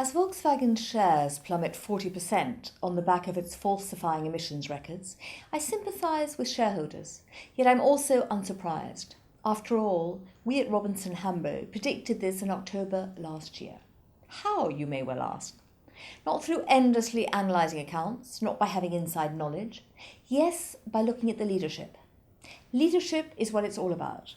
As Volkswagen shares plummet 40% on the back of its falsifying emissions records, I sympathise with shareholders, yet I'm also unsurprised. After all, we at Robinson Hambo predicted this in October last year. How, you may well ask? Not through endlessly analysing accounts, not by having inside knowledge. Yes, by looking at the leadership. Leadership is what it's all about.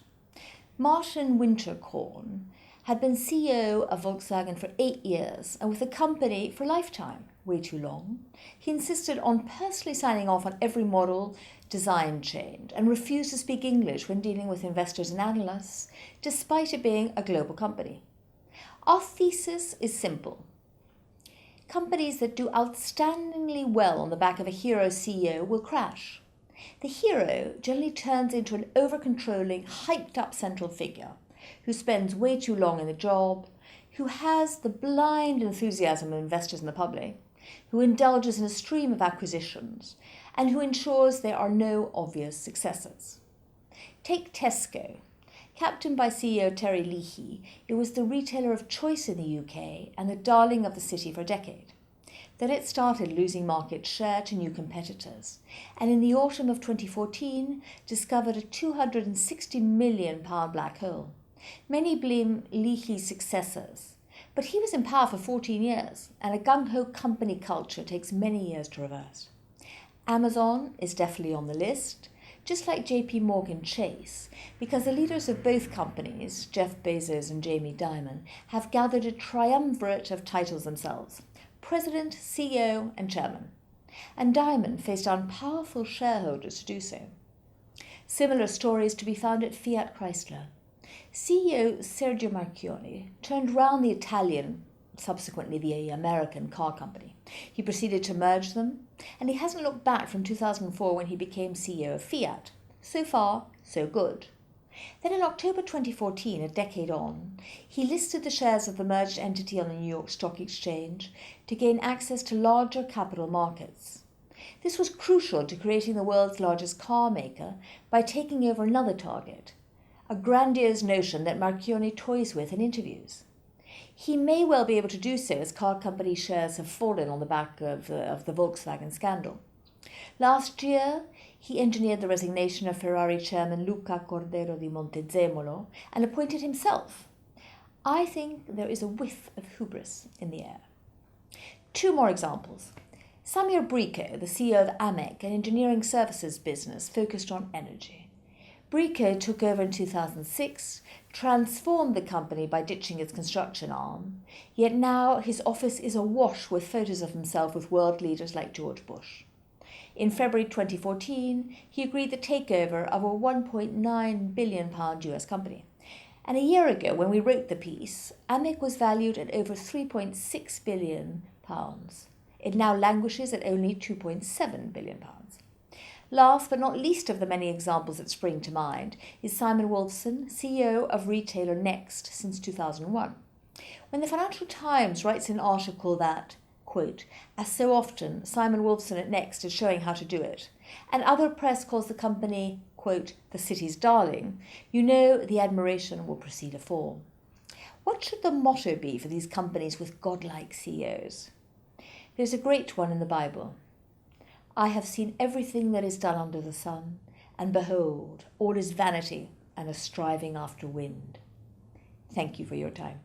Martin Winterkorn had been CEO of Volkswagen for 8 years and with the company for a lifetime, way too long. He insisted on personally signing off on every model design change and refused to speak English when dealing with investors and analysts, despite it being a global company. Our thesis is simple. Companies that do outstandingly well on the back of a hero CEO will crash. The hero generally turns into an over-controlling, hyped-up central figure who spends way too long in the job, who has the blind enthusiasm of investors and the public, who indulges in a stream of acquisitions, and who ensures there are no obvious successors. Take Tesco. Captained by CEO Terry Leahy, it was the retailer of choice in the UK and the darling of the city for a decade. Then it started losing market share to new competitors, and in the autumn of 2014 discovered a £260 million black hole. Many blame Leahy's successors, but he was in power for 14 years, and a gung-ho company culture takes many years to reverse. Amazon is definitely on the list, just like JP Morgan Chase, because the leaders of both companies, Jeff Bezos and Jamie Dimon, have gathered a triumvirate of titles themselves: President, CEO and Chairman. And Dimon faced down powerful shareholders to do so. Similar stories to be found at Fiat Chrysler. CEO Sergio Marchionne turned round the Italian, subsequently the American car company. He proceeded to merge them, and he hasn't looked back from 2004 when he became CEO of Fiat. So far, so good. Then in October 2014, a decade on, he listed the shares of the merged entity on the New York Stock Exchange to gain access to larger capital markets. This was crucial to creating the world's largest car maker by taking over another target, a grandiose notion that Marchionne toys with in interviews. He may well be able to do so as car company shares have fallen on the back of the Volkswagen scandal. Last year, he engineered the resignation of Ferrari chairman Luca Cordero di Montezemolo and appointed himself. I think there is a whiff of hubris in the air. Two more examples. Samir Briko, the CEO of AMEC, an engineering services business focused on energy. Briko took over in 2006, transformed the company by ditching its construction arm, yet now his office is awash with photos of himself with world leaders like George Bush. In February 2014, he agreed the takeover of a £1.9 billion US company. And a year ago, when we wrote the piece, AMEC was valued at over £3.6 billion. It now languishes at only £2.7 billion. Last but not least of the many examples that spring to mind is Simon Wolfson, CEO of retailer Next since 2001. When the Financial Times writes an article that, quote, as so often, Simon Wolfson at Next is showing how to do it, and other press calls the company, quote, the city's darling, you know the admiration will proceed afore. What should the motto be for these companies with godlike CEOs? There's a great one in the Bible. I have seen everything that is done under the sun, and behold, all is vanity and a striving after wind. Thank you for your time.